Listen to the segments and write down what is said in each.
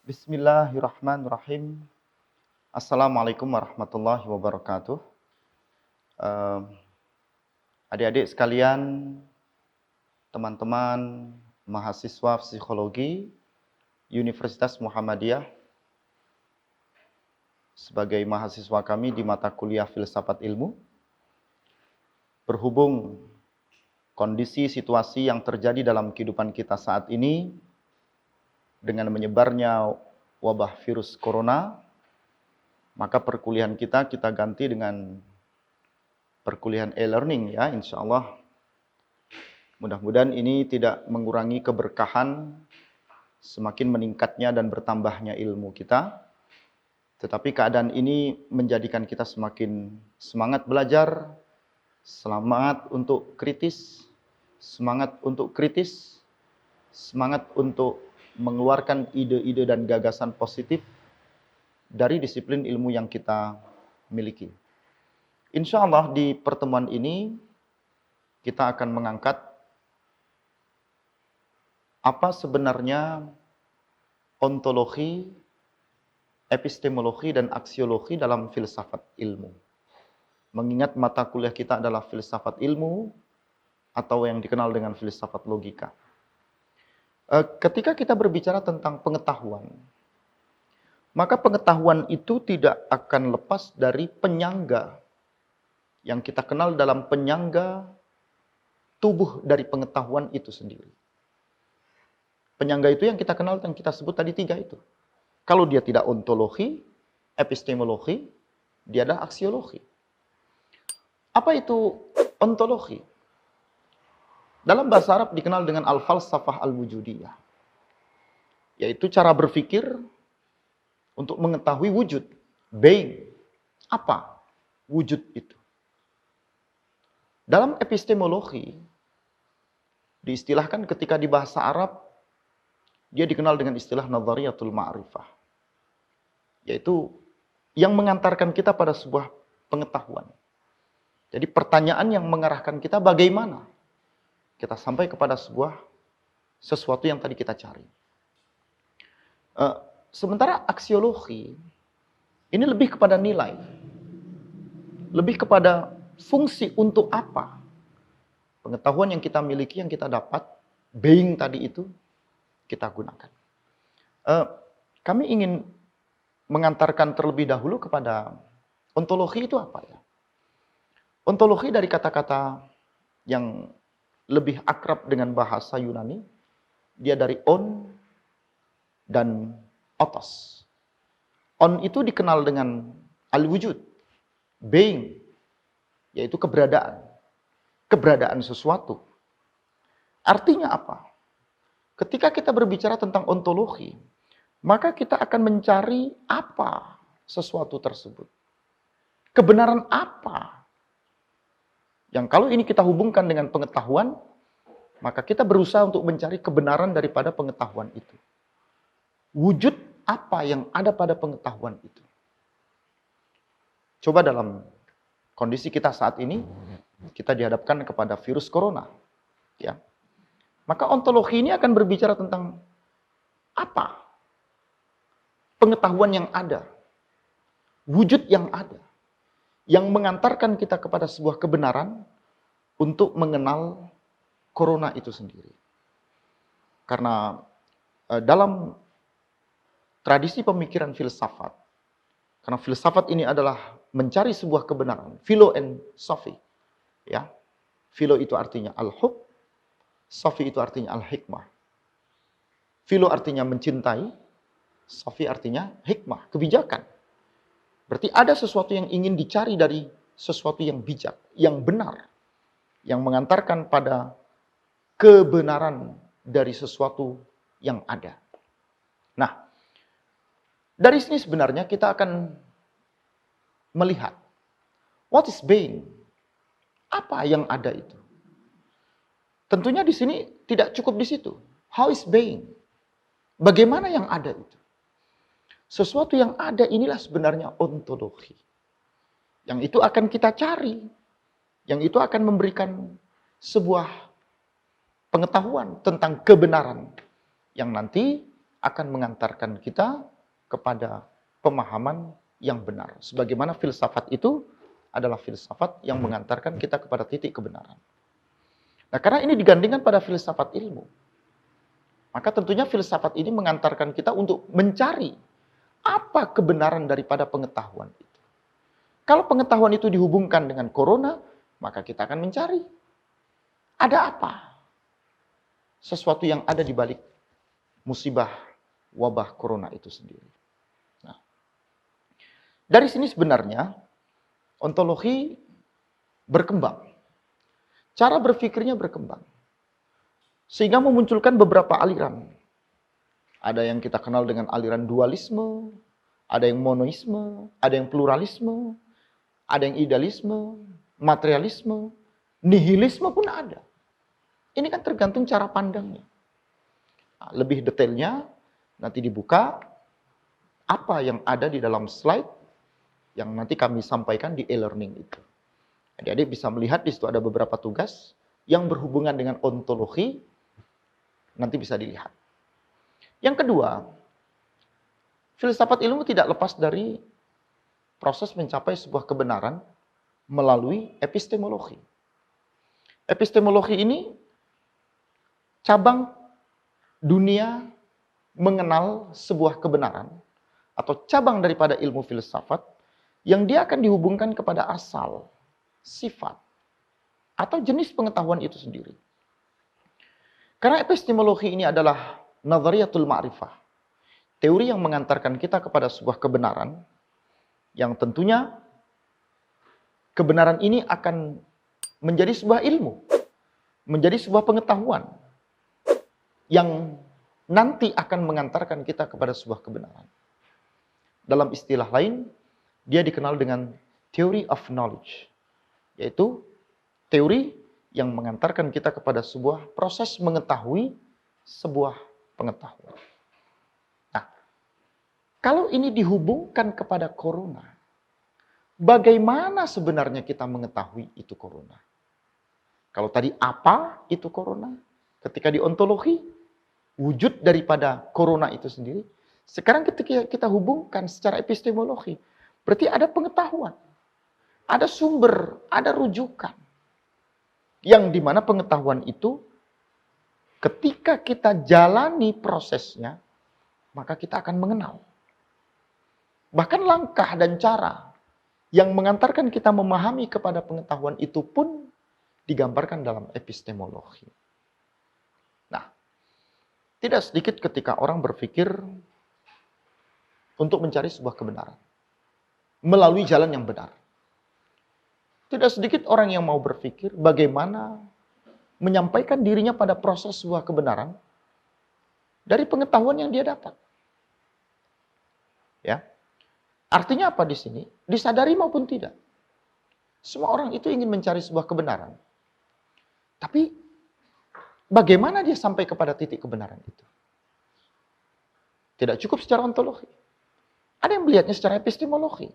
Bismillahirrahmanirrahim. Assalamualaikum warahmatullahi wabarakatuh. Eh, Adik-adik sekalian, teman-teman mahasiswa psikologi Universitas Muhammadiyah, sebagai mahasiswa kami di mata kuliah Filsafat Ilmu, berhubung kondisi situasi yang terjadi dalam kehidupan kita saat ini dengan menyebarnya wabah virus corona, maka perkuliahan kita ganti dengan perkuliahan e-learning ya, insya Allah. Mudah-mudahan ini tidak mengurangi keberkahan, semakin meningkatnya dan bertambahnya ilmu kita. Tetapi keadaan ini menjadikan kita semakin semangat belajar, semangat untuk kritis, semangat mengeluarkan ide-ide dan gagasan positif dari disiplin ilmu yang kita miliki. Insya Allah di pertemuan ini kita akan mengangkat apa sebenarnya ontologi, epistemologi, dan aksiologi dalam filsafat ilmu. Mengingat mata kuliah kita adalah filsafat ilmu atau yang dikenal dengan filsafat logika. Ketika kita berbicara tentang pengetahuan, maka pengetahuan itu tidak akan lepas dari penyangga yang kita kenal dalam penyangga tubuh dari pengetahuan itu sendiri. Penyangga itu yang kita kenal, yang kita sebut tadi 3 itu. Kalau dia tidak ontologi, epistemologi, dia adalah aksiologi. Apa itu ontologi? Dalam bahasa Arab dikenal dengan al-falsafah al-wujudiyah. Yaitu cara berpikir untuk mengetahui wujud, being. Apa wujud itu? Dalam epistemologi, diistilahkan ketika di bahasa Arab, dia dikenal dengan istilah nadhariyatul ma'rifah. Yaitu yang mengantarkan kita pada sebuah pengetahuan. Jadi pertanyaan yang mengarahkan kita bagaimana kita sampai kepada sesuatu yang tadi kita cari. Sementara aksiologi, ini lebih kepada nilai. Lebih kepada fungsi untuk apa pengetahuan yang kita miliki, yang kita dapat, being tadi itu, kita gunakan. Kami ingin mengantarkan terlebih dahulu kepada ontologi itu apa ya? Ontologi dari kata-kata yang lebih akrab dengan bahasa Yunani, dia dari on dan otos. On itu dikenal dengan al-wujud, being, yaitu keberadaan. Keberadaan sesuatu. Artinya apa? Ketika kita berbicara tentang ontologi, maka kita akan mencari apa sesuatu tersebut. Kebenaran apa? Yang kalau ini kita hubungkan dengan pengetahuan, maka kita berusaha untuk mencari kebenaran daripada pengetahuan itu. Wujud apa yang ada pada pengetahuan itu? Coba dalam kondisi kita saat ini, kita dihadapkan kepada virus corona. Ya. Maka ontologi ini akan berbicara tentang apa? Pengetahuan yang ada. Wujud yang ada. Yang mengantarkan kita kepada sebuah kebenaran untuk mengenal corona itu sendiri. Karena dalam tradisi pemikiran filsafat, karena filsafat ini adalah mencari sebuah kebenaran, philo and sophi. Ya. Philo itu artinya al-hub, sophi itu artinya al-hikmah. Philo artinya mencintai, sophi artinya hikmah, kebijakan. Berarti ada sesuatu yang ingin dicari dari sesuatu yang bijak, yang benar, yang mengantarkan pada kebenaran dari sesuatu yang ada. Nah, dari sini sebenarnya kita akan melihat what is being? Apa yang ada itu? Tentunya di sini tidak cukup di situ. How is being? Bagaimana yang ada itu? Sesuatu yang ada inilah sebenarnya ontologi. Yang itu akan kita cari. Yang itu akan memberikan sebuah pengetahuan tentang kebenaran. Yang nanti akan mengantarkan kita kepada pemahaman yang benar. Sebagaimana filsafat itu adalah filsafat yang mengantarkan kita kepada titik kebenaran. Nah, karena ini digandingkan pada filsafat ilmu, maka tentunya filsafat ini mengantarkan kita untuk mencari apa kebenaran daripada pengetahuan itu. Kalau pengetahuan itu dihubungkan dengan corona, maka kita akan mencari ada apa? Sesuatu yang ada di balik musibah wabah corona itu sendiri. Nah, dari sini sebenarnya ontologi berkembang. Cara berpikirnya berkembang. Sehingga memunculkan beberapa aliran. Ada yang kita kenal dengan aliran dualisme, ada yang monoisme, ada yang pluralisme, ada yang idealisme, materialisme, nihilisme pun ada. Ini kan tergantung cara pandangnya. Nah, lebih detailnya nanti dibuka apa yang ada di dalam slide yang nanti kami sampaikan di e-learning itu. Adik-adik bisa melihat di situ ada beberapa tugas yang berhubungan dengan ontologi, nanti bisa dilihat. Yang kedua, filsafat ilmu tidak lepas dari proses mencapai sebuah kebenaran melalui epistemologi. Epistemologi ini cabang dunia mengenal sebuah kebenaran atau cabang daripada ilmu filsafat yang dia akan dihubungkan kepada asal, sifat, atau jenis pengetahuan itu sendiri. Karena epistemologi ini adalah nazariyatul ma'rifah, teori yang mengantarkan kita kepada sebuah kebenaran yang tentunya kebenaran ini akan menjadi sebuah ilmu, menjadi sebuah pengetahuan yang nanti akan mengantarkan kita kepada sebuah kebenaran. Dalam istilah lain, dia dikenal dengan theory of knowledge, yaitu teori yang mengantarkan kita kepada sebuah proses mengetahui sebuah pengetahuan. Nah, kalau ini dihubungkan kepada corona, bagaimana sebenarnya kita mengetahui itu corona? Kalau tadi apa itu corona? Ketika di ontologi, wujud daripada corona itu sendiri. Sekarang ketika kita hubungkan secara epistemologi, berarti ada pengetahuan, ada sumber, ada rujukan. Yang dimana pengetahuan itu, ketika kita jalani prosesnya, maka kita akan mengenal. Bahkan langkah dan cara yang mengantarkan kita memahami kepada pengetahuan itu pun digambarkan dalam epistemologi. Nah, tidak sedikit ketika orang berpikir untuk mencari sebuah kebenaran melalui jalan yang benar. Tidak sedikit orang yang mau berpikir bagaimana menyampaikan dirinya pada proses sebuah kebenaran dari pengetahuan yang dia dapat. Ya. Artinya apa di sini? Disadari maupun tidak. Semua orang itu ingin mencari sebuah kebenaran. Tapi bagaimana dia sampai kepada titik kebenaran itu? Tidak cukup secara ontologi. Ada yang melihatnya secara epistemologi.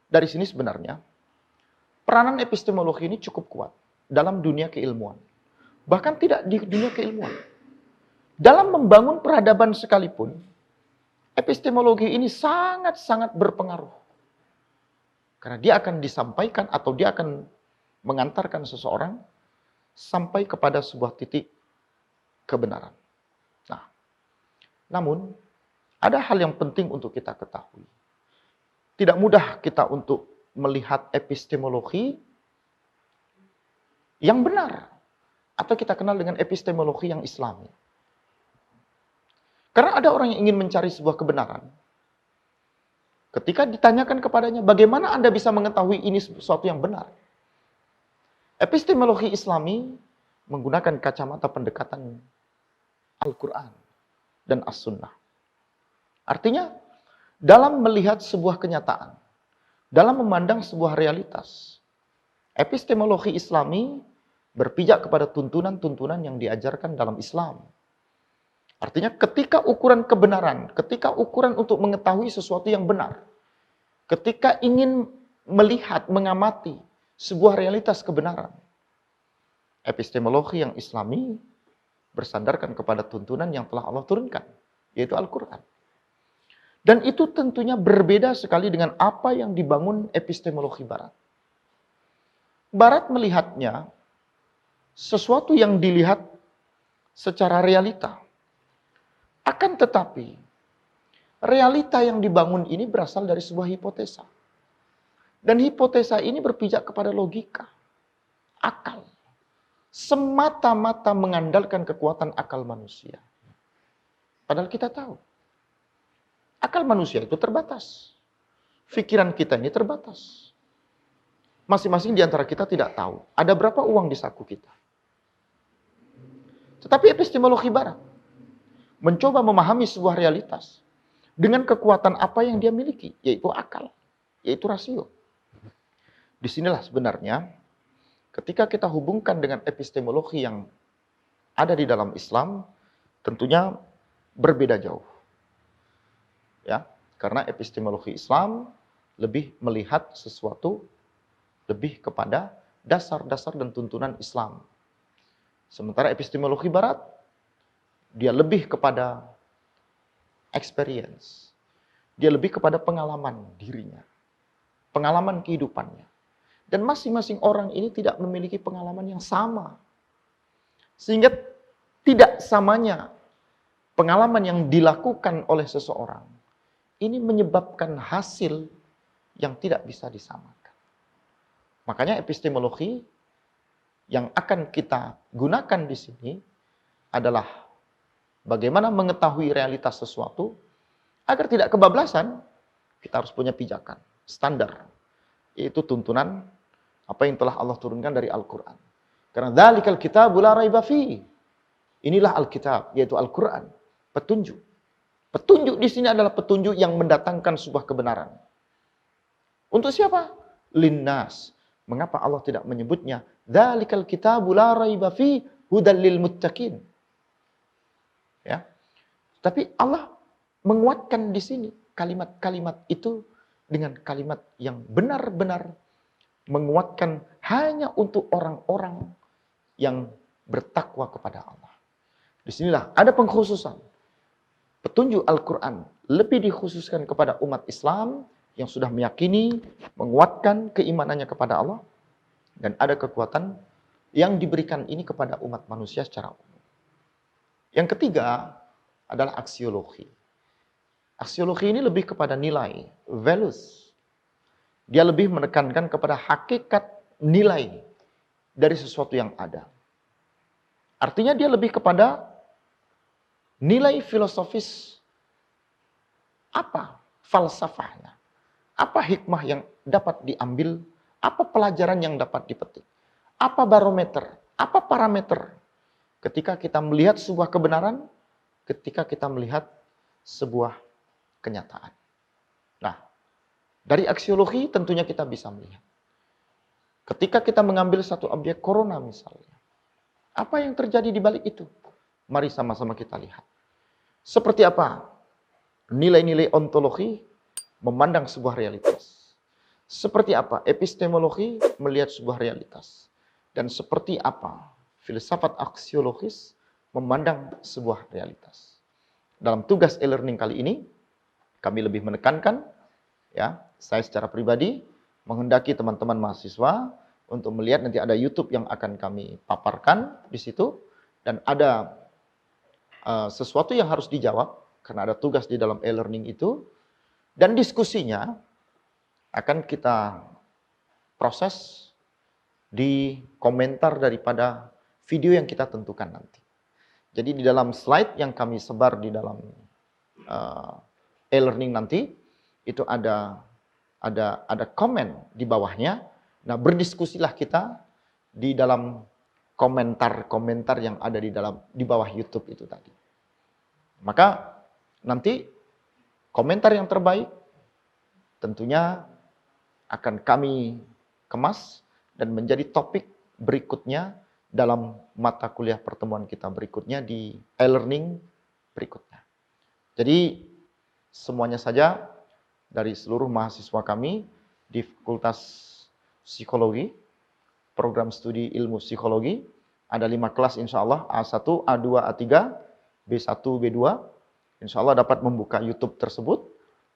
Dari sini sebenarnya, peranan epistemologi ini cukup kuat dalam dunia keilmuan. Bahkan tidak di dunia keilmuan. Dalam membangun peradaban sekalipun, epistemologi ini sangat-sangat berpengaruh. Karena dia akan disampaikan atau dia akan mengantarkan seseorang sampai kepada sebuah titik kebenaran. Nah, namun ada hal yang penting untuk kita ketahui. Tidak mudah kita untuk melihat epistemologi yang benar atau kita kenal dengan epistemologi yang Islami. Karena ada orang yang ingin mencari sebuah kebenaran. Ketika ditanyakan kepadanya, bagaimana Anda bisa mengetahui ini sesuatu yang benar? Epistemologi Islami menggunakan kacamata pendekatan Al-Quran dan As-Sunnah. Artinya, dalam melihat sebuah kenyataan, dalam memandang sebuah realitas, epistemologi Islami berpijak kepada tuntunan-tuntunan yang diajarkan dalam Islam. Artinya ketika ukuran kebenaran, ketika ukuran untuk mengetahui sesuatu yang benar, ketika ingin melihat, mengamati sebuah realitas kebenaran, epistemologi yang Islami bersandarkan kepada tuntunan yang telah Allah turunkan yaitu Al-Quran. Dan itu tentunya berbeda sekali dengan apa yang dibangun epistemologi Barat. Barat melihatnya sesuatu yang dilihat secara realita. Akan tetapi, realita yang dibangun ini berasal dari sebuah hipotesa. Dan hipotesa ini berpijak kepada logika, akal. Semata-mata mengandalkan kekuatan akal manusia. Padahal kita tahu, akal manusia itu terbatas. Pikiran kita ini terbatas. Masing-masing di antara kita tidak tahu ada berapa uang di saku kita. Tetapi epistemologi Barat mencoba memahami sebuah realitas dengan kekuatan apa yang dia miliki, yaitu akal, yaitu rasio. Disinilah sebenarnya ketika kita hubungkan dengan epistemologi yang ada di dalam Islam, tentunya berbeda jauh. Ya, karena epistemologi Islam lebih melihat sesuatu lebih kepada dasar-dasar dan tuntunan Islam. Sementara epistemologi Barat, dia lebih kepada experience. Dia lebih kepada pengalaman dirinya, pengalaman kehidupannya. Dan masing-masing orang ini tidak memiliki pengalaman yang sama. Sehingga tidak samanya pengalaman yang dilakukan oleh seseorang ini menyebabkan hasil yang tidak bisa disamakan. Makanya epistemologi yang akan kita gunakan di sini adalah bagaimana mengetahui realitas sesuatu agar tidak kebablasan. Kita harus punya pijakan, standar, yaitu tuntunan apa yang telah Allah turunkan dari Al-Quran. Karena dzalikal kitabul la raiba fihi. Inilah Alkitab, yaitu Al-Quran, petunjuk. Petunjuk di sini adalah petunjuk yang mendatangkan sebuah kebenaran. Untuk siapa? Linnas. Mengapa Allah tidak menyebutnya dzalikal kitabul la raiba fihi hudal lil muttaqin? Ya. Tapi Allah menguatkan di sini kalimat-kalimat itu dengan kalimat yang benar-benar menguatkan hanya untuk orang-orang yang bertakwa kepada Allah. Disinilah ada pengkhususan. Petunjuk Al-Quran lebih dikhususkan kepada umat Islam yang sudah meyakini, menguatkan keimanannya kepada Allah. Dan ada kekuatan yang diberikan ini kepada umat manusia secara umum. Yang ketiga adalah aksiologi. Aksiologi ini lebih kepada nilai, values. Dia lebih menekankan kepada hakikat nilai dari sesuatu yang ada. Artinya dia lebih kepada nilai filosofis, apa falsafahnya, apa hikmah yang dapat diambil, apa pelajaran yang dapat dipetik, apa barometer, apa parameter ketika kita melihat sebuah kebenaran, ketika kita melihat sebuah kenyataan. Nah, dari aksiologi tentunya kita bisa melihat. Ketika kita mengambil satu objek corona misalnya, apa yang terjadi di balik itu? Mari sama-sama kita lihat. Seperti apa nilai-nilai ontologi memandang sebuah realitas? Seperti apa epistemologi melihat sebuah realitas? Dan seperti apa filsafat aksiologis memandang sebuah realitas? Dalam tugas e-learning kali ini, kami lebih menekankan, ya, saya secara pribadi menghendaki teman-teman mahasiswa untuk melihat, nanti ada YouTube yang akan kami paparkan di situ, dan ada sesuatu yang harus dijawab karena ada tugas di dalam e-learning itu, dan diskusinya akan kita proses di komentar daripada video yang kita tentukan nanti. Jadi di dalam slide yang kami sebar di dalam e-learning nanti itu ada komen di bawahnya. Nah, berdiskusilah kita di dalam komentar-komentar yang ada di bawah YouTube itu tadi. Maka nanti komentar yang terbaik tentunya akan kami kemas dan menjadi topik berikutnya dalam mata kuliah pertemuan kita berikutnya di e-learning berikutnya. Jadi semuanya saja dari seluruh mahasiswa kami di Fakultas Psikologi, program studi ilmu psikologi, ada 5 kelas insya Allah, A1, A2, A3, B1, B2, Insya Allah dapat membuka YouTube tersebut.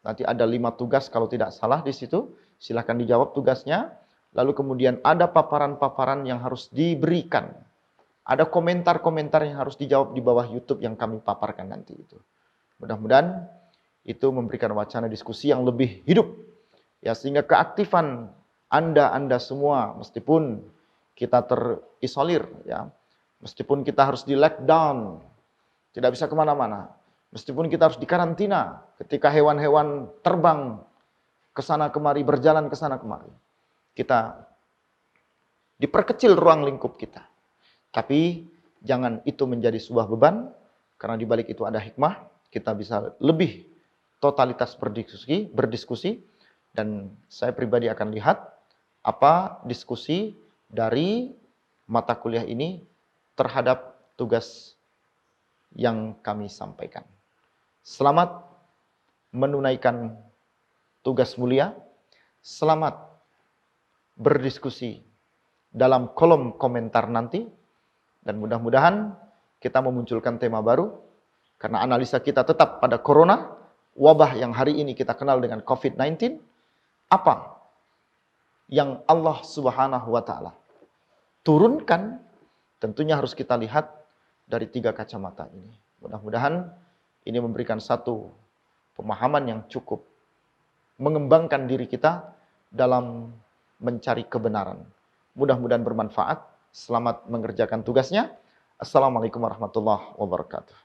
Nanti ada 5 tugas kalau tidak salah di situ. Silahkan dijawab tugasnya. Lalu kemudian ada paparan-paparan yang harus diberikan. Ada komentar-komentar yang harus dijawab di bawah YouTube yang kami paparkan nanti itu. Mudah-mudahan itu memberikan wacana diskusi yang lebih hidup. Ya, sehingga keaktifan Anda semua, meskipun kita terisolir, ya, meskipun kita harus di lockdown, tidak bisa kemana-mana, meskipun kita harus dikarantina ketika hewan-hewan terbang ke sana kemari, berjalan ke sana kemari, kita diperkecil ruang lingkup kita. Tapi jangan itu menjadi sebuah beban, karena di balik itu ada hikmah, kita bisa lebih totalitas berdiskusi, dan saya pribadi akan lihat apa diskusi dari mata kuliah ini terhadap tugas yang kami sampaikan. Selamat menunaikan tugas mulia, selamat berdiskusi dalam kolom komentar nanti, dan mudah-mudahan kita memunculkan tema baru, karena analisa kita tetap pada corona, wabah yang hari ini kita kenal dengan COVID-19, apa yang Allah Subhanahu wa Ta'ala turunkan, tentunya harus kita lihat dari 3 kacamata ini. Mudah-mudahan ini memberikan satu pemahaman yang cukup mengembangkan diri kita dalam mencari kebenaran. Mudah-mudahan bermanfaat. Selamat mengerjakan tugasnya. Assalamualaikum warahmatullahi wabarakatuh.